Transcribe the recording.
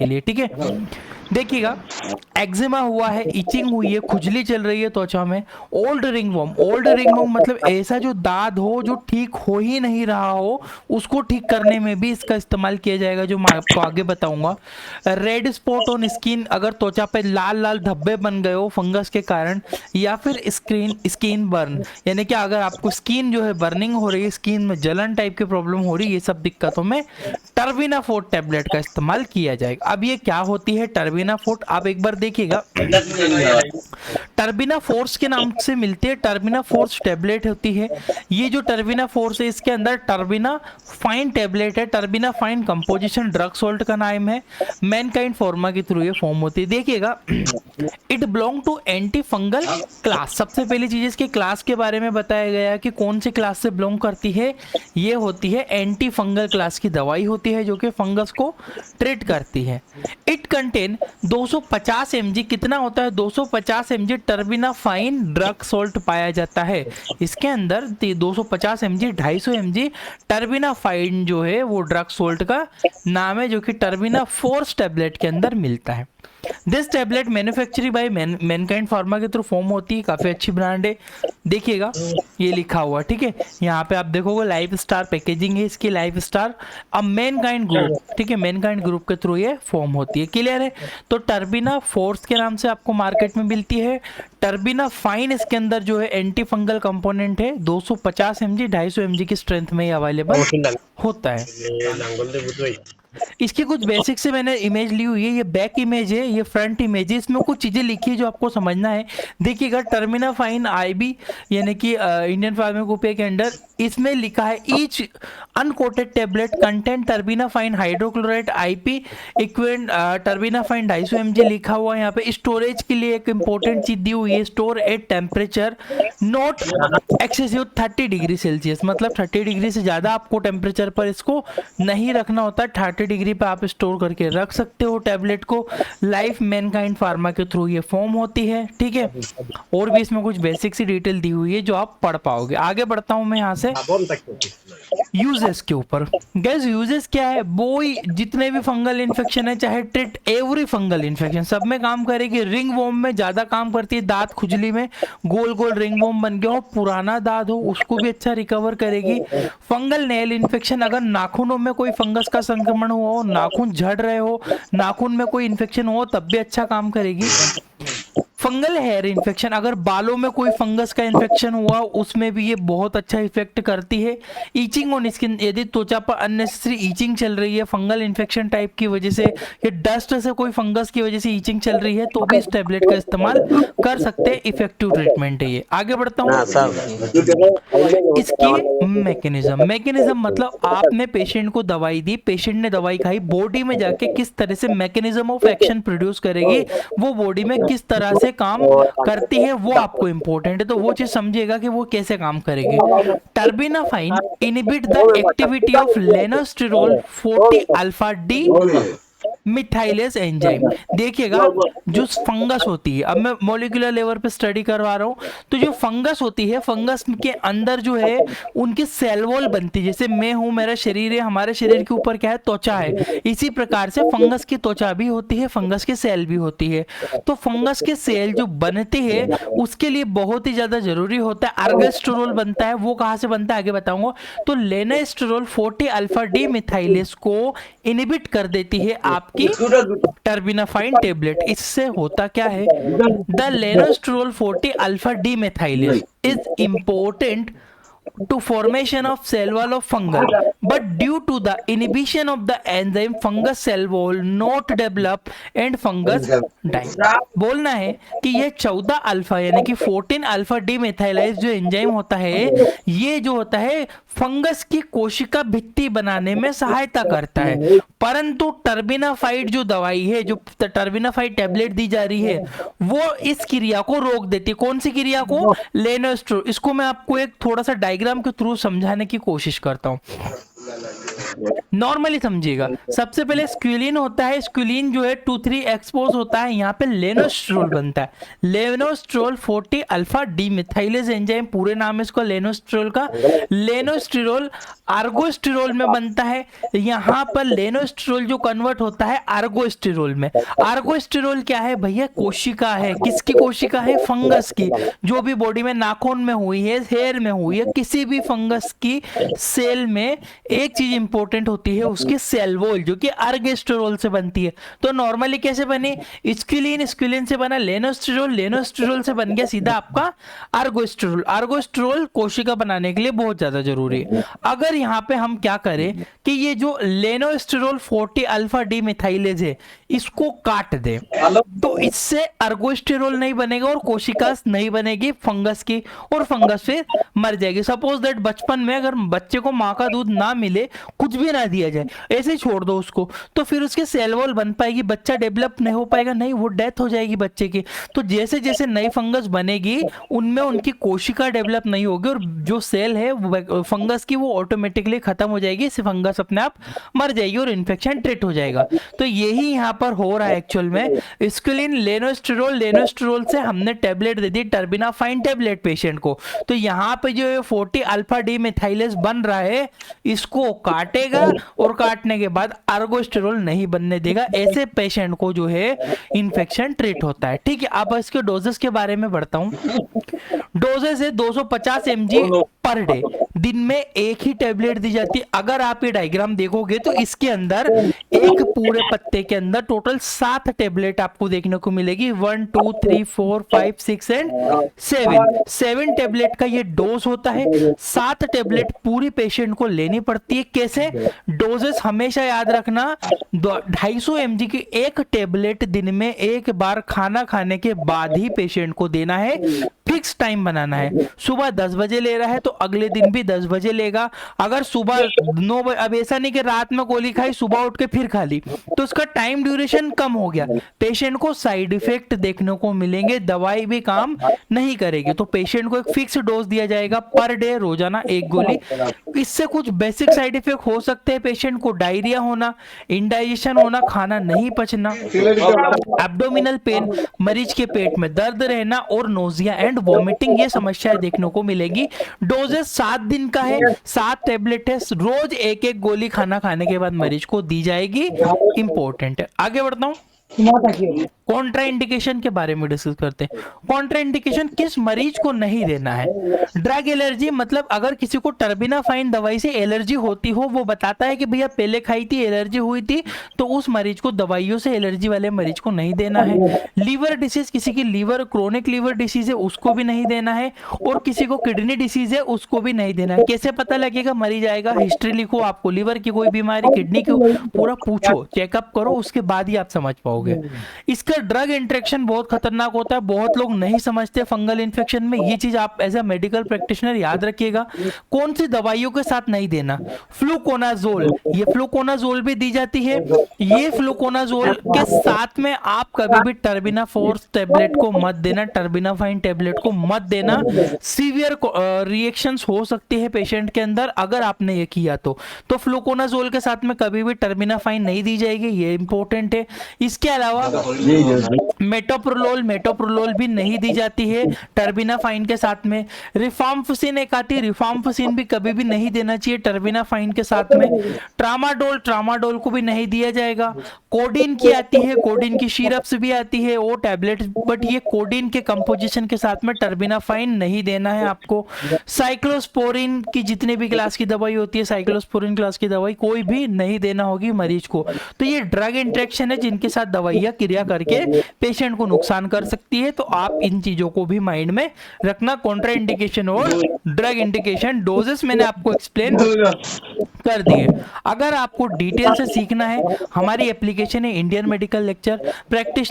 के लिए, ठीक है। देखिएगा, एक्जिमा हुआ है, इचिंग हुई है, खुजली चल रही है त्वचा में, ओल्ड रिंगवॉर्म, ओल्ड रिंगवॉर्म मतलब ऐसा जो दाद हो जो ठीक हो ही नहीं रहा हो, उसको ठीक करने में भी इसका इस्तेमाल किया जाएगा, जो मैं आपको आगे बताऊंगा। रेड स्पॉट ऑन स्किन, अगर त्वचा पे लाल लाल धब्बे बन गए हो फंगस के कारण, या फिर स्किन बर्न, यानी कि अगर आपको स्किन जो है बर्निंग हो रही है, स्किन में जलन टाइप की प्रॉब्लम हो रही है, ये सब दिक्कतों में टर्बिनाफोर्ट टैबलेट का इस्तेमाल किया जाएगा। अब ये क्या होती है टर्बिनाफोर्ट, आप एक बार देखिएगा, टर्बिना फोर्स के नाम से मिलती है, टर्बिना फोर्स टैबलेट होती है। ये जो टर्बिना फोर्स है इसके अंदर टर्बिना फाइन टैबलेट है, terbinafine composition drug salt का नाम है, मैनकाइंड फार्मा के थ्रू ये फॉर्म होती है। देखिएगा, it belong to anti fungal class. सबसे पहली चीज इसके क्लास के बारे में बताया गया कि कौन से क्लास से बिलोंग करती है, ये होती है एंटी फंगल क्लास की दवाई होती है जो कि फंगस को ट्रीट करती है। इट कंटेन 250 mg, कितना होता है 250 mg टर्बिना फाइन ड्रग सोल्ट पाया जाता है। इसके अंदर 250 mg 250 mg टर्बिना फाइन जो है वो ड्रग सोल्ट का नाम है, जो कि टर्बिना फोर्स टैबलेट के अंदर मिलता है। This tablet manufacturing bye Mankind pharma के थ्रू फॉर्म होती है, काफी अच्छी ब्रांड है। देखिएगा ये लिखा हुआ, ठीक है, यहाँ पे आप देखोगे लाइफ स्टार पैकेजिंग है इसकी, लाइफ स्टार, अब मैनकाइंड ग्रुप, ठीक है, मैनकाइंड ग्रुप के थ्रू ये फॉर्म होती है। क्लियर है। तो टर्बिना फोर्स के नाम से आपको मार्केट में मिलती है। टर्बिना फाइन इसके अंदर जो है एंटी फंगल कंपोनेंट है, 250 mg 250 mg की स्ट्रेंथ में ये अवेलेबल होता है। इसकी कुछ बेसिक से मैंने इमेज ली हुई है, ये बैक इमेज है, ये फ्रंट इमेज है, इसमें कुछ चीजें लिखी है जो आपको समझना है। देखिएगा, टर्मिना फाइन आईबी यानी कि इंडियन फार्माकोपिया के अंडर इसमें लिखा है each uncoated tablet content terbinafine hydrochloride IP equivalent terbinafine 250 mg लिखा हुआ है। यहाँ पे स्टोरेज के लिए एक इंपॉर्टेंट चीज दी हुई है, store at temperature not excessive 30 degree Celsius, मतलब 30 डिग्री से ज्यादा आपको टेम्परेचर पर इसको नहीं रखना होता, 30 डिग्री पे आप स्टोर करके रख सकते हो टैबलेट को। लाइफ मैनकाइंड फार्मा के थ्रू ये फॉर्म होती है, ठीक है। और भी इसमें कुछ बेसिक सी डिटेल दी हुई है जो आप पढ़ पाओगे। आगे बढ़ता हूं मैं यहाँ से यूजेस के ऊपर। गैस यूजेस क्या है, वो जितने भी फंगल इन्फेक्शन है, चाहे ट्रीट एवरी फंगल इन्फेक्शन, सब में काम करेगी। रिंग वॉर्म में ज्यादा काम करती है, दांत खुजली में गोल गोल रिंग वॉर्म बन गया हो, पुराना दांत हो, उसको भी अच्छा रिकवर करेगी। फंगल नेल इन्फेक्शन, अगर नाखूनों में कोई फंगस का संक्रमण हुआ हो, नाखून झड़ रहे हो, नाखून में कोई इन्फेक्शन हो, तब भी अच्छा काम करेगी। फंगल हेयर इन्फेक्शन, अगर बालों में कोई फंगस का इन्फेक्शन हुआ उसमें भी ये बहुत अच्छा इफेक्ट करती है। ईचिंग ऑन स्किन, यदि त्वचा पर अननेसेसरी ईचिंग चल रही है फंगल इन्फेक्शन टाइप की वजह से या डस्ट से कोई फंगस की वजह से ईचिंग चल रही है, तो भी इस टैबलेट का इस्तेमाल कर सकते हैं। इफेक्टिव ट्रीटमेंट है ये। आगे बढ़ता हूँ। इसकी मैकेनिज्म मतलब आपने पेशेंट को दवाई दी, पेशेंट ने दवाई खाई, बॉडी में जाके किस तरह से मैकेनिज्म ऑफ एक्शन प्रोड्यूस करेगी, वो बॉडी में किस तरह से काम करती है, वो आपको इंपॉर्टेंट है, तो वो चीज समझिएगा कि वो कैसे काम करेगी। Terbinafine inhibit the activity of lanosterol 40 alpha demethylase enzyme. देखिएगा, जो फंगस होती है, अब मैं मॉलिक्यूलर लेवल पे स्टडी करवा रहा हूँ, तो जो फंगस होती है, फंगस के अंदर जो है उनकी सेल वॉल बनती है। जैसे मैं हूं, मेरा शरीर है, हमारे शरीर के ऊपर क्या है, त्वचा है, इसी प्रकार से फंगस की त्वचा भी होती है, फंगस की सेल भी होती है। तो फंगस के सेल जो बनती है उसके लिए बहुत ही ज्यादा जरूरी होता है अर्गेस्टेरोल बनता है। वो कहां से बनता है आगे बताऊंगा। तो लेनास्टेरोल 40 अल्फा डी मिथाइलेज को इनहिबिट कर देती है आपकी टर्बिनाफाइन टेबलेट। इससे होता क्या है, the lanosterol 40 alpha demethylase is important to formation of cell wall of fungal, but due to the inhibition of the enzyme fungus cell wall not develop and fungus die। बोलना है कि ये 14 alpha यानी कि 14 alpha डीमेथाइलाइज जो enzyme होता है, ये जो होता है फंगस की कोशिका भित्ति बनाने में सहायता करता है, परंतु टर्बिनाफाइड जो दवाई है, जो टर्बिनाफाइड टैबलेट दी जा रही है, वो इस क्रिया को रोक देती है। कौन सी क्रिया को, लेनोस्टेरोल। इसको मैं आपको एक थोड़ा सा डायग्राम के थ्रू समझाने की कोशिश करता हूं, नॉर्मली समझिएगा। सबसे पहले स्क्विलिन होता है, स्क्विलिन जो है 2,3 एक्सपोज होता है, यहाँ पे लेनोस्टेरोल बनता है, लेनोस्टेरोल 40 अल्फा डीमिथाइलेज एंजाइम, पूरे नाम है इसको लेनोस्टेरोल का। लेनोस्टेरोल आर्गोस्टेरोल में बनता है, यहाँ पर लेनोस्टेरोल जो कन्वर्ट होता है आर्गोस्टेरोल में। आर्गोस्टेरोल क्या है भैया, कोशिका है, किसकी कोशिका है, फंगस की, जो भी बॉडी में नाखून में हुई है, हेयर में हुई है, किसी भी फंगस की सेल में एक चीज इंपॉर्टेंट होती है उसकी सेल वॉल, जो कि आर्गोस्टेरोल से बनती है। तो नॉर्मली कैसे बनी, स्क्विलिन, स्क्विलिन से बना लेनोस्टेरोल, लेनोस्टेरोल से बन गया सीधा आपका आर्गोस्टेरोल। आर्गोस्टेरोल कोशिका बनाने के लिए बहुत ज्यादा जरूरी है। अगर यहाँ पे हम क्या करें कि ये जो लेनोस्टेरोल 40 अल्फा डी मिथाइलेज है इसको काट दे, तो इससे आर्गोस्टेरोल नहीं बनेगा और कोशिका नहीं बनेगी फंगस की, और फंगस फिर मर जाएगी। सपोज दैट बचपन में अगर बच्चे को माँ का दूध ना मिले, कुछ भी ना दिया जाए, ऐसे ही छोड़ दो उसको, तो फिर उसके सेल वॉल बन पाएगी, बच्चा डेवलप नहीं हो पाएगा, नहीं, वो डेथ हो जाएगी बच्चे की। तो जैसे जैसे नई फंगस बनेगी उनमें उनकी कोशिका डेवलप नहीं होगी और जो सेल है फंगस की वो ऑटोमेटिकली खत्म हो जाएगी, इससे फंगस अपने आप मर जाएगी और इन्फेक्शन ट्रीट हो जाएगा। तो यही यहाँ पर हो रहा है एक्चुअल में। स्क्विलिन, लेनोस्टेरोल, लेनोस्टेरोल से हमने टेबलेट दे दी टर्बिनाफाइन टेबलेट पेशेंट को, तो यहाँ पे जो 40 अल्फा डी मिथाइलेज बन रहा है इसको काटेगा और काटने के बाद आर्गोस्टेरोल नहीं बनने देगा। ऐसे पेशेंट को जो है इन्फेक्शन ट्रीट होता है। ठीक है, अब इसके डोजेस के बारे में बढ़ता हूँ। डोजेस है 250 mg पर डे, दिन में एक ही टेबलेट दी जाती है। अगर आप ये डायग्राम देखोगे तो इसके अंदर एक पूरे पत्ते के अंदर टोटल 7 टेबलेट आपको देखने को मिलेगी। 1 2 3 4 5 6 एंड 7 टेबलेट का ये डोज होता है। 7 टेबलेट पूरी पेशेंट को लेनी पड़ती है। कैसे, डोजेस हमेशा याद रखना, 250 mg की एक टेबलेट दिन में एक बार खाना खाने के बाद ही पेशेंट को देना है। फिक्स टाइम बनाना है, सुबह 10 बजे ले रहा है तो अगले दिन भी 10 बजे लेगा। अगर सुबह 9 बजे, अब ऐसा नहीं कि रात में गोली खाई सुबह उठ के फिर खा ली, तो उसका टाइम ड्यूरेशन कम हो गया, पेशेंट को साइड इफेक्ट देखने को मिलेंगे, दवाई भी काम नहीं करेगी। तो पेशेंट को एक फिक्स डोज दिया जाएगा पर डे, रोजाना एक गोली। इससे कुछ बेसिक साइड इफेक्ट हो सकते हैं पेशेंट को, डायरिया होना, इंडाइजेशन होना, खाना नहीं पचना, एब्डोमिनल पेन, मरीज के पेट में दर्द रहना और नोजिया एंड वॉमिटिंग, ये समस्याएं देखने को मिलेगी। डोजेस 7 दिन का है, 7 टेबलेट है, रोज एक एक गोली खाना खाने के बाद मरीज को दी जाएगी। इंपॉर्टेंट है। आगे बढ़ता हूं, कॉन्ट्रा इंडिकेशन के बारे में डिस्कस करते हैं। कॉन्ट्रा इंडिकेशन किस मरीज को नहीं देना है। ड्रग एलर्जी, मतलब अगर किसी को टर्बिनाफाइन दवाई से एलर्जी होती हो, वो बताता है कि भैया पहले खाई थी एलर्जी हुई थी, तो उस मरीज को दवाइयों से एलर्जी वाले मरीज को नहीं देना है। लीवर डिसीज, किसी की लीवर क्रोनिक लीवर डिसीज है उसको भी नहीं देना है, और किसी को किडनी डिसीज है उसको भी नहीं देना है। कैसे पता लगेगा, मरीज आएगा, हिस्ट्री लिखो, आपको लीवर की कोई बीमारी, किडनी की, पूरा पूछो, चेकअप करो, उसके बाद ही आप समझ पाओगे। इसका ड्रग इंटरेक्शन बहुत खतरनाक होता है, बहुत लोग नहीं समझते फंगल इन्फेक्शन में। ये चीज आप एज अ मेडिकल प्रैक्टिशनर याद रखिएगा। कौन सी दवाइयों के साथ नहीं देना, फ्लूकोनाजोल, ये फ्लूकोनाजोल भी दी जाती है। ये फ्लूकोनाजोल के साथ में आप कभी भी टर्बिनाफोर्स टेबलेट को मत देना, टर्बिनाफाइन टेबलेट को मत देना। सीवियर रिएक्शंस हो सकती है पेशेंट के अंदर अगर आपने ये किया तो फ्लूकोनाजोल के साथ में कभी भी टर्बिनाफाइन नहीं दी जाएगी, ये इंपॉर्टेंट है। इसके अलावा मेटोप्रोलोल भी नहीं दी जाती है टर्बिनाफाइन के साथ में। रिफाम्फसिन एक आती है, रिफाम्फसिन भी कभी भी नहीं देना चाहिए टर्बिनाफाइन के साथ में। ट्रामाडोल को भी नहीं दिया जाएगा। कोडीन की आती है, कोडीन की सिरप्स भी आती है, वो टैबलेट, बट ये कोडीन के कंपोजिशन के साथ में टर्बिनाफाइन नहीं देना है आपको। साइक्लोस्पोरिन की जितने भी क्लास की दवाई होती है, साइक्लोस्पोरिन क्लास की दवाई कोई भी नहीं देना होगी मरीज को। तो ये ड्रग इंटरेक्शन है जिनके साथ दवाइयां क्रिया करके पेशेंट को नुकसान कर सकती है, तो आप इन चीजों को भी माइंड में रखना। कॉन्ट्रा इंडिकेशन और ड्रग इंडिकेशन, डोजेस मैंने आपको एक्सप्लेन कर दिए। अगर आपको डिटेल से सीखना है, हमारी एप्लीकेशन है इंडियन मेडिकल लेक्चर प्रैक्टिस